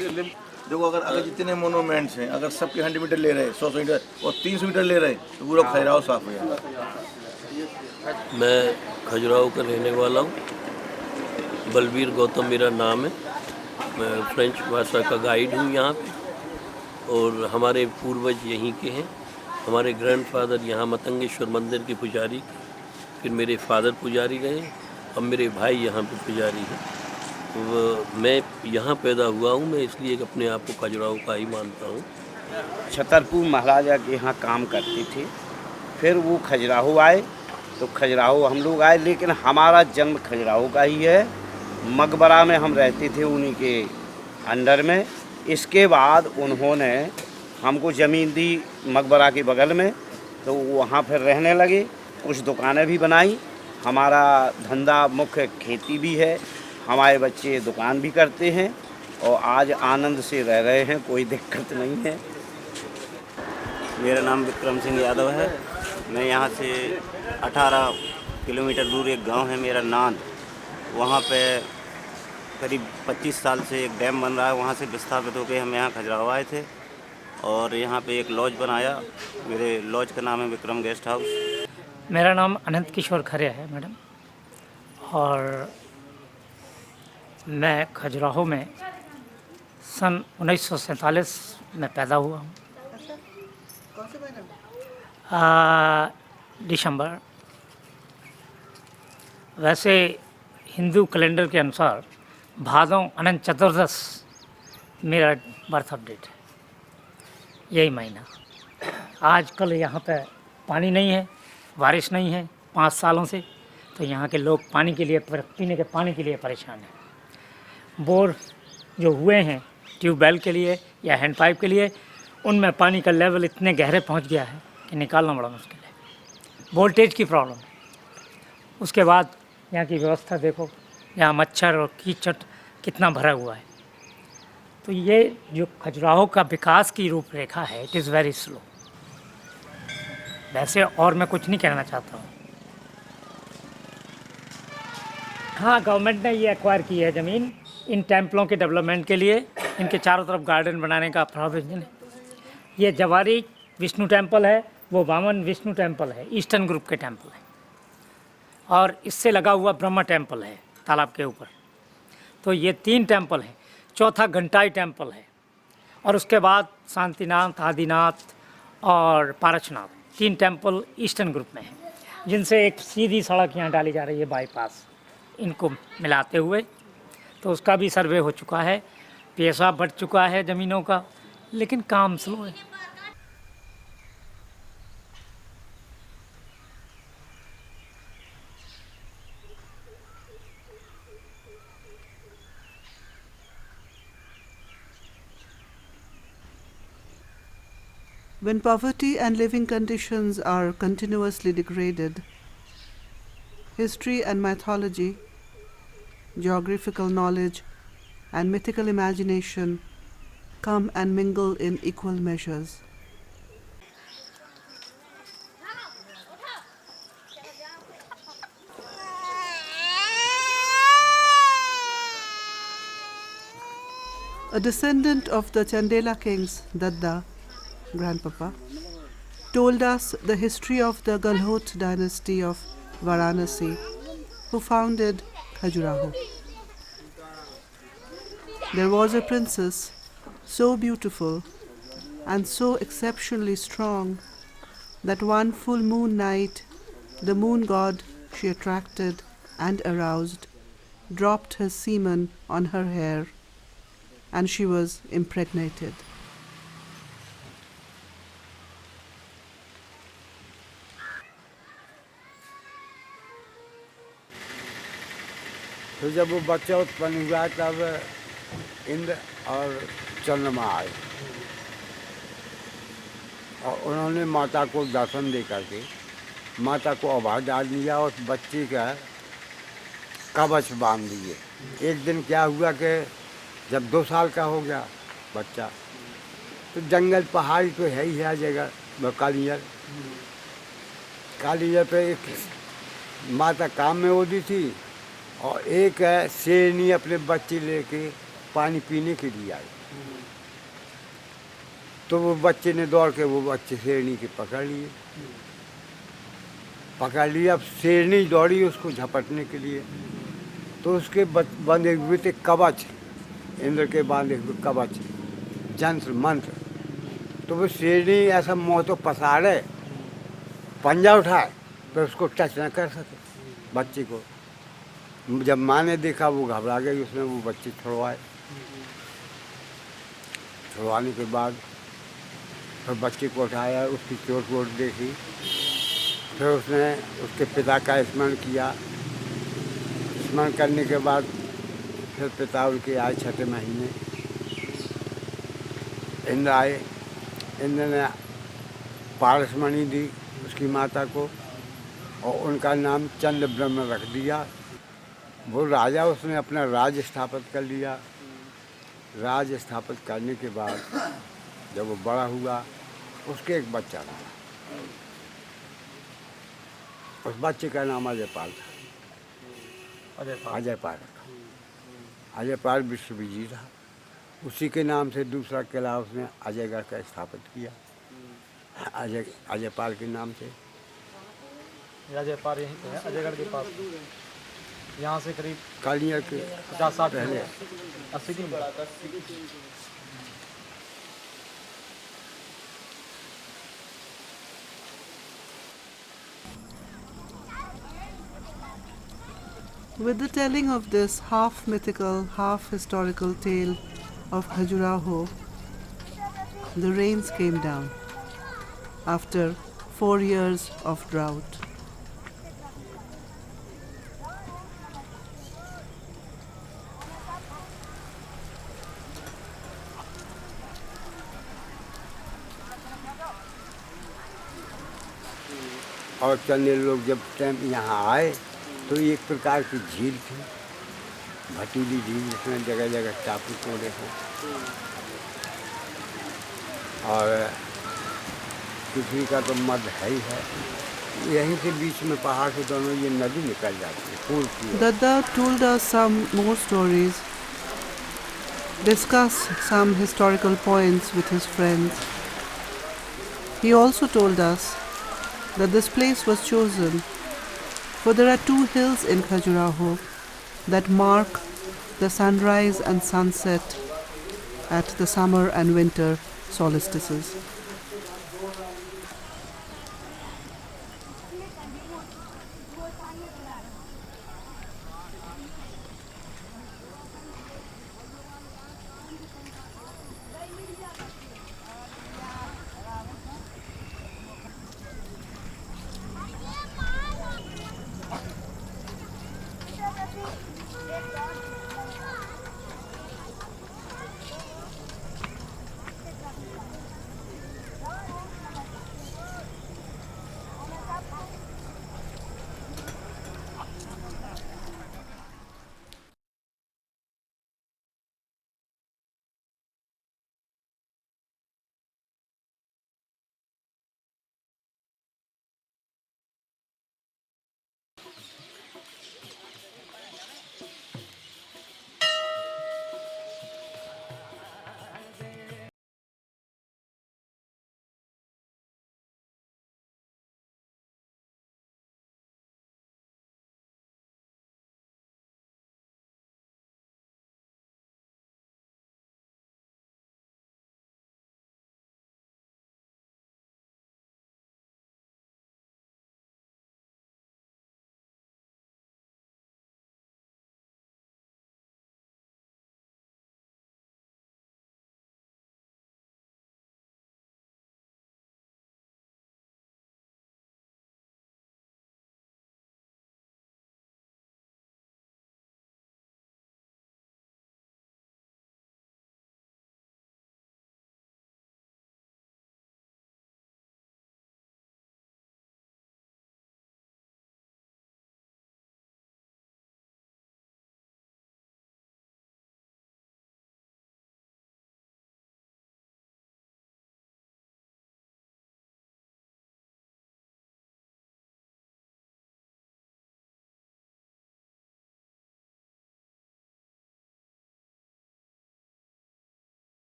देखो अगर जितने मोनूमेंट्स हैं, अगर सबके 100 मीटर ले रहे, 100 मीटर और 300 मीटर ले रहे, तो पूरा खजुराहो साफ हो जाएगा। मैं खजुराहो का रहने वाला हूँ, बलबीर गौतम मेरा नाम है। मैं फ्रेंच भाषा का गाइड हूँ यहाँ पे, और हमारे पूर्वज यहीं के हैं। हमारे ग्रैंडफादर यहाँ मतंगेश्वर मंदिर के पुजारी, फिर मेरे फादर पुजारी रहे, अब मेरे भाई यहाँ पे पुजारी हैं। मैं यहाँ पैदा हुआ हूँ, मैं इसलिए अपने आप को खजुराहो का ही मानता हूँ। छतरपुर महाराजा के यहाँ काम करते थे, फिर वो खजुराहो आए, तो खजुराहो हम लोग आए, लेकिन हमारा जन्म खजुराहो का ही है। मकबरा में हम रहते थे उन्हीं के अंडर में। इसके बाद उन्होंने हमको ज़मीन दी मकबरा के बगल में, तो वहाँ फिर रहने लगे, कुछ दुकानें भी बनाई। हमारा धंधा मुख्य खेती भी है, हमारे बच्चे दुकान भी करते हैं और आज आनंद से रह रहे हैं, कोई दिक्कत नहीं है। मेरा नाम विक्रम सिंह यादव है। मैं यहाँ से 18 किलोमीटर दूर एक गांव है मेरा नांद, वहाँ पे करीब 25 साल से एक डैम बन रहा है, वहाँ से विस्थापित होकर हम यहाँ खजुराहो आए थे और यहाँ पे एक लॉज बनाया। मेरे लॉज का नाम है विक्रम गेस्ट हाउस। मेरा नाम अनंत किशोर खरे है मैडम, और मैं खजुराहो में सन 1947 में पैदा हुआ हूँ। कौन से महीने में? दिसंबर। वैसे हिंदू कैलेंडर के अनुसार भादों अनंत चतुर्दश मेरा बर्थ ऑफ डेट है, यही महीना। आजकल यहाँ पे पानी नहीं है, बारिश नहीं है 5 सालों से, तो यहाँ के लोग पानी के लिए, पीने के पानी के लिए परेशान हैं। बोर जो हुए हैं ट्यूबवेल के लिए या हैंड पाइप के लिए, उनमें पानी का लेवल इतने गहरे पहुँच गया है कि निकालना बड़ा मुश्किल है। वोल्टेज की प्रॉब्लम है। उसके बाद यहाँ की व्यवस्था देखो, यहाँ मच्छर और कीचड़ कितना भरा हुआ है। तो ये जो खजुराहो का विकास की रूपरेखा है, इट इज़ वेरी स्लो। वैसे और मैं कुछ नहीं कहना चाहता हूँ। हाँ, गवर्नमेंट ने ये एक्वायर की है ज़मीन इन टेम्पलों के डेवलपमेंट के लिए, इनके चारों तरफ गार्डन बनाने का प्रोविजन है। ये जवारी विष्णु टेम्पल है, वो वामन विष्णु टेम्पल है, ईस्टर्न ग्रुप के टेम्पल है, और इससे लगा हुआ ब्रह्मा टेम्पल है तालाब के ऊपर। तो ये 3 टेम्पल हैं। चौथा घंटाई टेम्पल है, और उसके बाद शांतिनाथ, आदिनाथ और पारसनाथ, 3 टेम्पल ईस्टर्न ग्रुप में हैं, जिनसे एक सीधी सड़क यहाँ डाली जा रही है बाईपास, इनको मिलाते हुए। तो उसका भी सर्वे हो चुका है, पैसा बढ़ चुका है ज़मीनों का, लेकिन काम स्लो है। When poverty and living conditions are continuously degraded, history and mythology, geographical knowledge and mythical imagination come and mingle in equal measures. A descendant of the Chandela kings, Dadda, grandpapa, told us the history of the Galhot dynasty of Varanasi, who founded Khajuraho. There was a princess so beautiful and so exceptionally strong that one full moon night the moon god she attracted and aroused dropped his semen on her hair, and she was impregnated. तो जब वो बच्चा उत्पन्न हुआ तब इंद्र और चंद्रमा आए और उन्होंने माता को दर्शन दे करके माता को आवाज़ डाल दिया और बच्चे का कवच बांध दिए। एक दिन क्या हुआ कि जब 2 साल का हो गया बच्चा, तो जंगल पहाड़ी तो है ही है जगह कालियर पे एक माता काम में होती थी और एक शेरनी अपने बच्चे लेके पानी पीने के लिए आई। तो वो बच्चे ने दौड़ के वो बच्चे शेरनी के पकड़ लिए। अब शेरनी दौड़ी उसको झपटने के लिए, तो उसके बंधे हुए थे कवच, इंद्र के बांधे हुए कवच, जंत्र मंत्र, तो वो शेरनी ऐसा मुँह तो पसारे, पंजा उठाए, पर उसको टच न कर सके बच्ची को। जब माँ ने देखा वो घबरा गई, उसने वो बच्ची छुड़वाए। छुड़वाने के बाद फिर बच्ची को उठाया, उसकी चोट वोट देखी, फिर उसने उसके पिता का स्मरण किया। स्मरण करने के बाद फिर पिता उनके आए 6ठे महीने। इंद्र आए, इंद्र ने पारसमणि दी उसकी माता को और उनका नाम चंद्र ब्रह्म रख दिया। वो राजा, उसने अपना राज स्थापित कर लिया। राज स्थापित करने के बाद जब वो बड़ा हुआ, उसके एक बच्चा था। उस बच्चे का नाम अजयपाल था। अजयपाल रखा। अजयपाल विश्व विजयी था। उसी के नाम से दूसरा किला उसने अजयगढ़ का स्थापित किया, अजयपाल के नाम से। अजयपाल यहीं पे है, अजयगढ़ के पास, यहाँ से करीब कालिया के 50-60 पहले 80 kilometre. With the telling of this half mythical, half historical tale of Khajuraho, the rains came down after 4 years of drought. और चंदेल लोग जब टाइम यहाँ आए तो एक प्रकार की झील थी, भटीली झील, जिसमें जगह जगह टापू तोड़े हैं। और पृथ्वी का तो मध्य है ही है। यहीं से बीच में पहाड़ से दोनों ये नदी निकल जाती है, पूर्व की। Dada told us some more stories, discussed some historical points with his friends. He also told us that this place was chosen for there are 2 hills in Khajuraho that mark the sunrise and sunset at the summer and winter solstices.